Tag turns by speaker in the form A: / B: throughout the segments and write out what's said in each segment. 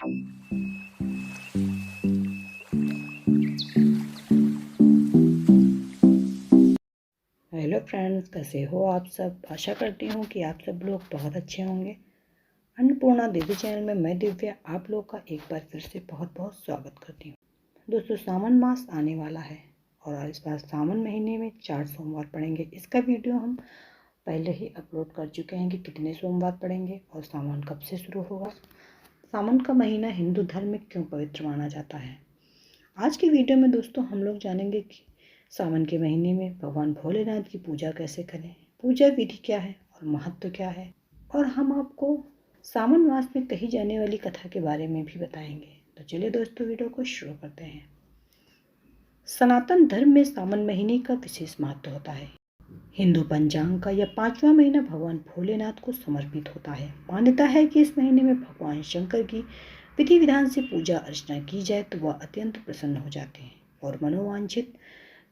A: Hello friends, कैसे हो आप सब। आशा करती हूँ कि आप सब लोग बहुत अच्छे होंगे। अन्नपूर्णा दीदी चैनल में मैं दिव्या आप लोग का एक बार फिर से बहुत बहुत स्वागत करती हूँ। दोस्तों, सावन मास आने वाला है और इस बार सावन महीने में 4 सोमवार पड़ेंगे। इसका वीडियो हम पहले ही अपलोड कर चुके हैं कि कितने सोमवार पड़ेंगे और सावन कब से शुरू होगा। सावन का महीना हिंदू धर्म में क्यों पवित्र माना जाता है। आज की वीडियो में दोस्तों हम लोग जानेंगे कि सावन के महीने में भगवान भोलेनाथ की पूजा कैसे करें, पूजा विधि क्या है और महत्व क्या है, और हम आपको सावन मास में कही जाने वाली कथा के बारे में भी बताएंगे। तो चलिए दोस्तों, वीडियो को शुरू करते हैं। सनातन धर्म में सावन महीने का विशेष महत्व होता है। हिंदू पंचांग का यह 5वां महीना भगवान भोलेनाथ को समर्पित होता है। मान्यता है कि इस महीने में भगवान शंकर की विधि विधान से पूजा अर्चना की जाए तो वह अत्यंत प्रसन्न हो जाते हैं और मनोवांछित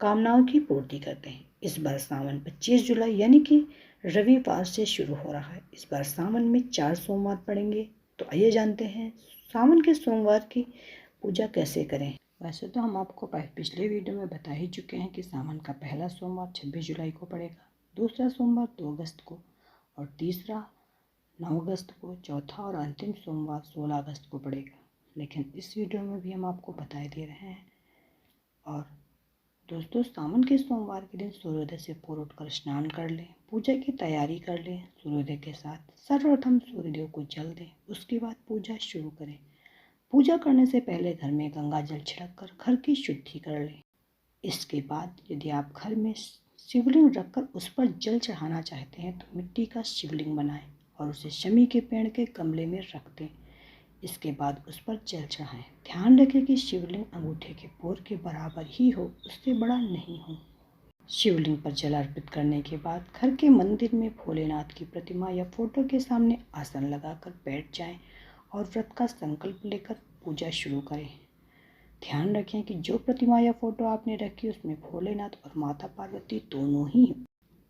A: कामनाओं की पूर्ति करते हैं। इस बार सावन 25 जुलाई यानी कि रविवार से शुरू हो रहा है। इस बार सावन में 4 सोमवार पड़ेंगे। तो आइए जानते हैं सावन के सोमवार की पूजा कैसे करें। वैसे तो हम आपको पिछले वीडियो में बता ही चुके हैं कि सावन का पहला सोमवार 26 जुलाई को पड़ेगा, दूसरा सोमवार 2 अगस्त को और तीसरा 9 अगस्त को, चौथा और अंतिम सोमवार 16 अगस्त को पड़ेगा। लेकिन इस वीडियो में भी हम आपको बता दे रहे हैं। और दोस्तों, सावन के सोमवार के दिन सूर्योदय से पूर्व उठकर स्नान कर लें, पूजा की तैयारी कर लें। सूर्योदय के साथ सर्वप्रथम सूर्यदेव को जल दें, उसके बाद पूजा शुरू करें। पूजा करने से पहले घर में गंगा जल छिड़क कर घर की शुद्धि कर लें। इसके बाद यदि आप घर में शिवलिंग रखकर उस पर जल चढ़ाना चाहते हैं तो मिट्टी का शिवलिंग बनाएं और उसे शमी के पेड़ के गमले में रख दें। इसके बाद उस पर जल चढ़ाएं। ध्यान रखें कि शिवलिंग अंगूठे के बोर के बराबर ही हो, उससे बड़ा नहीं हो। शिवलिंग पर जल अर्पित करने के बाद घर के मंदिर में भोलेनाथ की प्रतिमा या फोटो के सामने आसन लगाकर बैठ जाएं और व्रत का संकल्प लेकर पूजा शुरू करें। ध्यान रखें कि जो प्रतिमा या फोटो आपने रखी उसमें भोलेनाथ और माता पार्वती दोनों ही।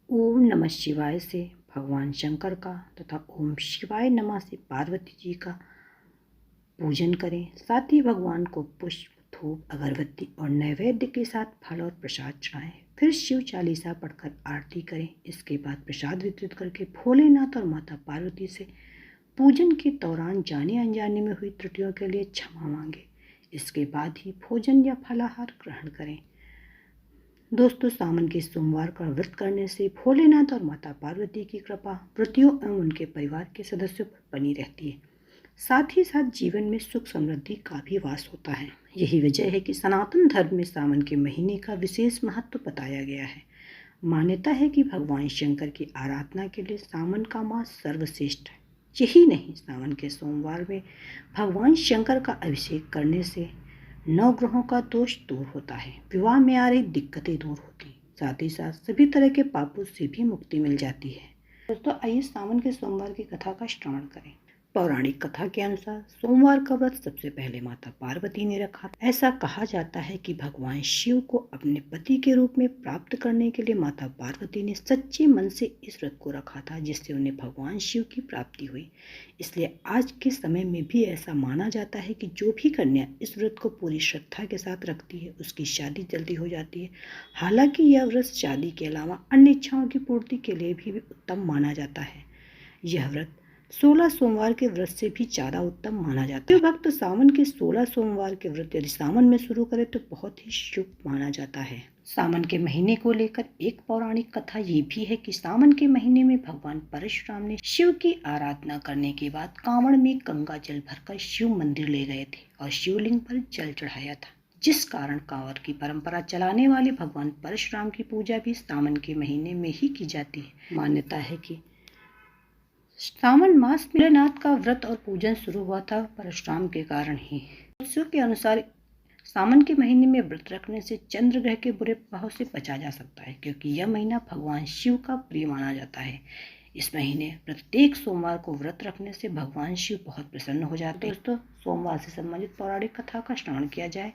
A: ओम नमः शिवाय से भगवान शंकर का तथा ओम शिवाय नमः से पार्वती जी का पूजन करें। साथ ही भगवान को पुष्प, धूप, अगरबत्ती और नैवेद्य के साथ फल और प्रसाद चढ़ाएं। फिर शिव चालीसा पढ़कर आरती करें। इसके बाद प्रसाद वितरित करके भोलेनाथ और माता पार्वती से पूजन के दौरान जाने अनजाने में हुई त्रुटियों के लिए क्षमा मांगे। इसके बाद ही भोजन या फलाहार ग्रहण करें। दोस्तों, सावन के सोमवार का व्रत करने से भोलेनाथ और माता पार्वती की कृपा व्रतियों एवं उनके परिवार के सदस्यों पर बनी रहती है। साथ ही साथ जीवन में सुख समृद्धि का भी वास होता है। यही वजह है कि सनातन धर्म में सावन के महीने का विशेष महत्व बताया गया है। मान्यता है कि भगवान शंकर की आराधना के लिए सावन का मास सर्वश्रेष्ठ है। यही नहीं, सावन के सोमवार में भगवान शंकर का अभिषेक करने से 9 ग्रहों का दोष दूर होता है, विवाह में आ रही दिक्कतें दूर होती, साथ ही साथ सभी तरह के पापों से भी मुक्ति मिल जाती है। दोस्तों, आइए सावन के सोमवार की कथा का श्रवण करें। पौराणिक कथा के अनुसार सोमवार का व्रत सबसे पहले माता पार्वती ने रखा। ऐसा कहा जाता है कि भगवान शिव को अपने पति के रूप में प्राप्त करने के लिए माता पार्वती ने सच्चे मन से इस व्रत को रखा था, जिससे उन्हें भगवान शिव की प्राप्ति हुई। इसलिए आज के समय में भी ऐसा माना जाता है कि जो भी कन्या इस व्रत को पूरी श्रद्धा के साथ रखती है उसकी शादी जल्दी हो जाती है। हालांकि यह व्रत शादी के अलावा अन्य इच्छाओं की पूर्ति के लिए भी उत्तम माना जाता है। यह व्रत 16 सोमवार के व्रत से भी ज़्यादा उत्तम माना जाता है। जो भक्त सावन के 16 सोमवार के व्रत यदि सावन में शुरू करे तो बहुत ही शुभ माना जाता है। सावन के महीने को लेकर एक पौराणिक कथा ये भी है कि सावन के महीने में भगवान परशुराम ने शिव की आराधना करने के बाद कांवड़ में गंगा जल भरकर शिव मंदिर ले गए थे और शिवलिंग पर जल चढ़ाया था, जिस कारण कांवड़ की परंपरा चलाने वाले भगवान परशुराम की पूजा भी सावन के महीने में ही की जाती है। मान्यता है कि सावन मास में भोलेनाथ का व्रत और पूजन शुरू हुआ था परशुराम के कारण ही। ज्योतिषियों के अनुसार सावन के महीने में व्रत रखने से चंद्र ग्रह के बुरे प्रभाव से बचा जा सकता है, क्योंकि यह महीना भगवान शिव का प्रिय माना जाता है। इस महीने प्रत्येक सोमवार को व्रत रखने से भगवान शिव बहुत प्रसन्न हो जाते हैं। दोस्तों, सोमवार से संबंधित पौराणिक कथा का श्रवण किया जाए।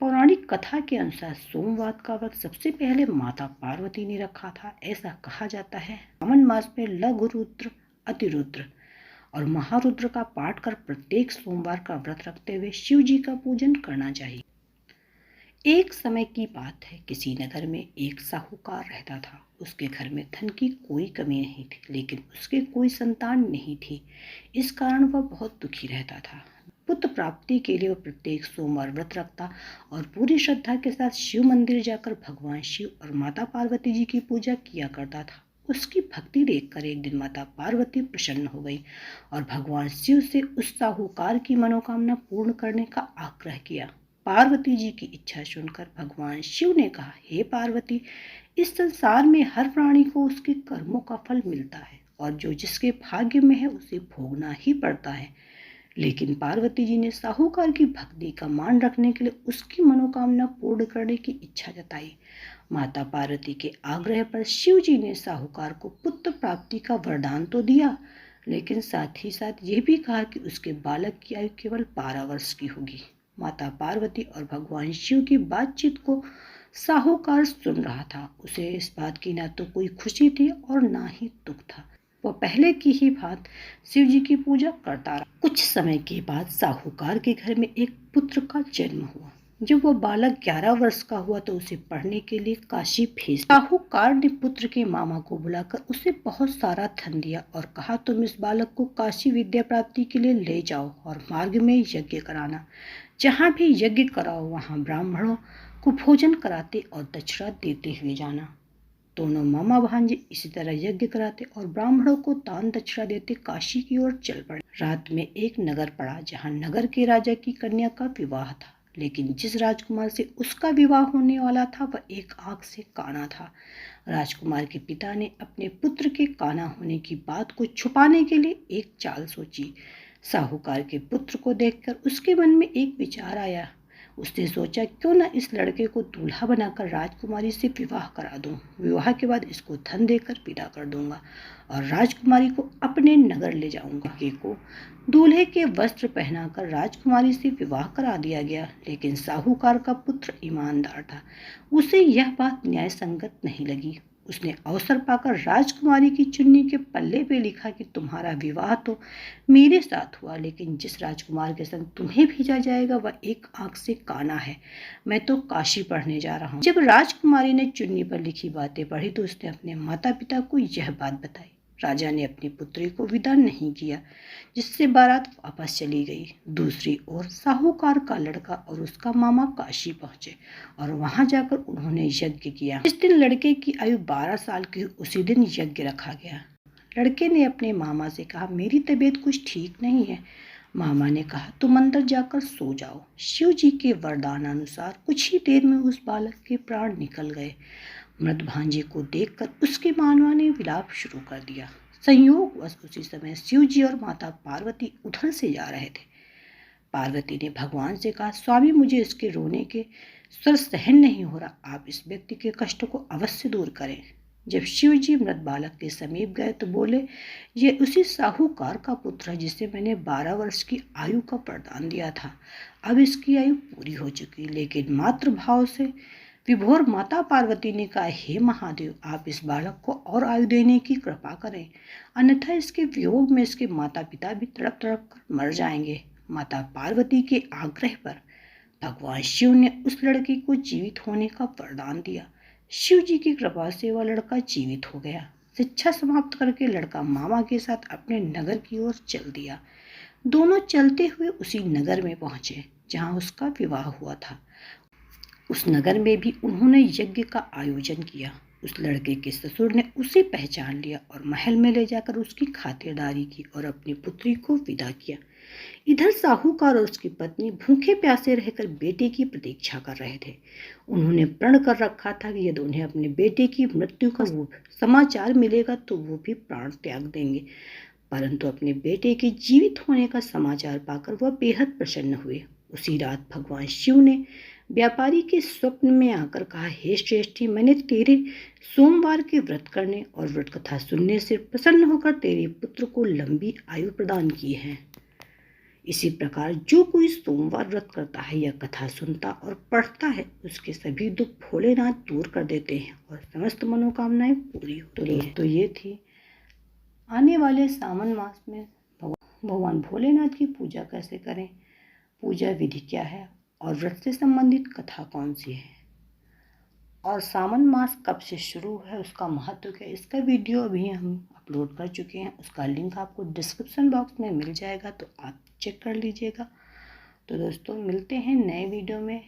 A: पौराणिक कथा के अनुसार सोमवार का व्रत सबसे पहले माता पार्वती ने रखा था। ऐसा कहा जाता है सावन मास में लघु रुद्र, अतिरुद्र और महारुद्र का पाठ कर प्रत्येक सोमवार का व्रत रखते हुए शिव जी का पूजन करना चाहिए। एक समय की बात है, किसी नगर में एक साहूकार रहता था। उसके घर में धन की कोई कमी नहीं थी, लेकिन उसके कोई संतान नहीं थी। इस कारण वह बहुत दुखी रहता था। पुत्र प्राप्ति के लिए वह प्रत्येक सोमवार व्रत रखता और पूरी श्रद्धा के साथ शिव मंदिर जाकर भगवान शिव और माता पार्वती जी की पूजा किया करता था। उसकी भक्ति देखकर एक दिन माता पार्वती प्रसन्न हो गई और भगवान शिव से उस साहूकार की मनोकामना पूर्ण करने का आग्रह किया। पार्वती जी की इच्छा सुनकर भगवान शिव ने कहा, हे पार्वती, इस संसार में हर प्राणी को उसके कर्मों का फल मिलता है और जो जिसके भाग्य में है उसे भोगना ही पड़ता है। लेकिन पार्वती जी ने साहूकार की भक्ति का मान रखने के लिए उसकी मनोकामना पूर्ण करने की इच्छा जताई। माता पार्वती के आग्रह पर शिव जी ने साहूकार को पुत्र प्राप्ति का वरदान तो दिया, लेकिन साथ ही साथ ये भी कहा कि उसके बालक की आयु केवल 12 वर्ष की होगी। माता पार्वती और भगवान शिव की बातचीत को साहूकार सुन रहा था। उसे इस बात की ना तो कोई खुशी थी और ना ही दुख था। वह पहले की ही बात शिव जी की पूजा करता रहा। कुछ समय के बाद साहूकार के घर में एक पुत्र का जन्म हुआ। जब वह बालक 11 वर्ष का हुआ तो उसे पढ़ने के लिए काशी भेज दिया। साहूकार ने पुत्र के मामा को बुलाकर उसे बहुत सारा धन दिया और कहा, तुम इस बालक को काशी विद्या प्राप्ति के लिए ले जाओ और मार्ग में यज्ञ कराना। जहाँ भी यज्ञ कराओ वहाँ ब्राह्मणों को भोजन कराते और दक्षिणा देते हुए जाना। दोनों मामा भांजे इसी तरह यज्ञ कराते और ब्राह्मणों को दान दक्षिणा देते काशी की ओर चल पड़े। रात में एक नगर पड़ा जहाँ नगर के राजा की कन्या का विवाह था, लेकिन जिस राजकुमार से उसका विवाह होने वाला था वह एक आंख से काना था। राजकुमार के पिता ने अपने पुत्र के काना होने की बात को छुपाने के लिए एक चाल सोची। साहूकार के पुत्र को देखकर उसके मन में एक विचार आया। उसने सोचा, क्यों न इस लड़के को दूल्हा बनाकर राजकुमारी से विवाह करा दूं। विवाह के बाद इसको धन देकर विदा कर दूंगा और राजकुमारी को अपने नगर ले जाऊंगा। लड़के को दूल्हे के वस्त्र पहनाकर राजकुमारी से विवाह करा दिया गया, लेकिन साहूकार का पुत्र ईमानदार था। उसे यह बात न्याय संगत नहीं लगी। उसने अवसर पाकर राजकुमारी की चुन्नी के पल्ले पे लिखा कि तुम्हारा विवाह तो मेरे साथ हुआ, लेकिन जिस राजकुमार के संग तुम्हें भेजा जाएगा वह एक आंख से काना है। मैं तो काशी पढ़ने जा रहा हूँ। जब राजकुमारी ने चुन्नी पर लिखी बातें पढ़ी तो उसने अपने माता पिता को यह बात बताई। राजा ने अपनी पुत्री को विदा नहीं किया, जिससे बारात वापस चली गई। दूसरी ओर साहूकार का लड़का और उसका मामा काशी पहुंचे और वहां जाकर उन्होंने यज्ञ किया। जिस दिन लड़के की आयु 12 साल की उसी दिन यज्ञ रखा गया। लड़के ने अपने मामा से कहा, मेरी तबीयत कुछ ठीक नहीं है। मामा ने कहा, तुम अंदर जाकर सो जाओ। शिव जी के वरदान अनुसार कुछ ही देर में उस बालक के प्राण निकल गए। मृत भांजे को देखकर उसकी मानवा ने विलाप शुरू कर दिया। संयोगवश उसी समय शिव जी और माता पार्वती उधर से जा रहे थे। पार्वती ने भगवान से कहा, स्वामी, मुझे इसके रोने के स्वर सहन नहीं हो रहा, आप इस व्यक्ति के कष्ट को अवश्य दूर करें। जब शिव जी मृत बालक के समीप गए तो बोले, ये उसी साहूकार का पुत्र है जिसे मैंने 12 वर्ष की आयु का वरदान दिया था। अब इसकी आयु पूरी हो चुकी, लेकिन मातृभाव से विभोर माता पार्वती ने कहा, हे महादेव, आप इस बालक को और आयु देने की कृपा करें, अन्यथा इसके वियोग में इसके माता पिता भी तड़प तड़प कर मर जाएंगे। माता पार्वती के आग्रह पर भगवान शिव ने उस लड़के को जीवित होने का वरदान दिया। शिव जी की कृपा से वह लड़का जीवित हो गया। शिक्षा समाप्त करके लड़का मामा के साथ अपने नगर की ओर चल दिया। दोनों चलते हुए उसी नगर में पहुंचे जहां उसका विवाह हुआ था। उस नगर में भी उन्होंने यज्ञ का आयोजन किया। उस लड़के के ससुर ने उसे पहचान लिया और महल में ले जाकर उसकी खातिरदारी की और अपनी पुत्री को विदा किया। इधर साहूकार और उसकी पत्नी भूखे प्यासे रहकर बेटे की प्रतीक्षा कर रहे थे। उन्होंने प्रण कर रखा था कि यदि उन्हें अपने बेटे की मृत्यु का समाचार मिलेगा तो वो भी प्राण त्याग देंगे, परंतु अपने बेटे के जीवित होने का समाचार पाकर वह बेहद प्रसन्न हुए। उसी रात भगवान शिव ने व्यापारी के स्वप्न में आकर कहा, हे श्रेष्ठी, मैंने तेरे सोमवार के व्रत करने और व्रत कथा सुनने से प्रसन्न होकर तेरे पुत्र को लंबी आयु प्रदान की है। इसी प्रकार जो कोई सोमवार व्रत करता है या कथा सुनता और पढ़ता है उसके सभी दुख भोलेनाथ दूर कर देते हैं और समस्त मनोकामनाएं पूरी होती हैं। तो ये थी आने वाले सावन मास में भगवान भोलेनाथ की पूजा कैसे करें, पूजा विधि क्या है और व्रत से संबंधित कथा कौन सी है और सावन मास कब से शुरू है, उसका महत्व क्या है, इसका वीडियो अभी हम अपलोड कर चुके हैं। उसका लिंक आपको डिस्क्रिप्शन बॉक्स में मिल जाएगा, तो आप चेक कर लीजिएगा। तो दोस्तों मिलते हैं नए वीडियो में।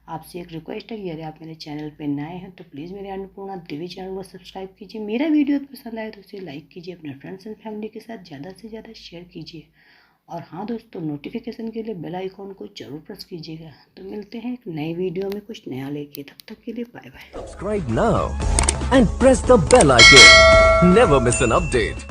A: आपसे एक रिक्वेस्ट है कि यदि आप मेरे चैनल पे नए हैं तो प्लीज़ मेरे अन्नपूर्णा देवी चैनल को सब्सक्राइब कीजिए। मेरा वीडियो पसंद आए तो उसे लाइक कीजिए, अपने फ्रेंड्स एंड फैमिली के साथ ज़्यादा से ज़्यादा शेयर कीजिए। और हाँ दोस्तों, नोटिफिकेशन के लिए बेल आइकॉन को जरूर प्रेस कीजिएगा। तो मिलते हैं एक नए वीडियो में कुछ नया लेके, तब तक के लिए bye bye.
B: Subscribe now and press the bell icon. Never miss an update.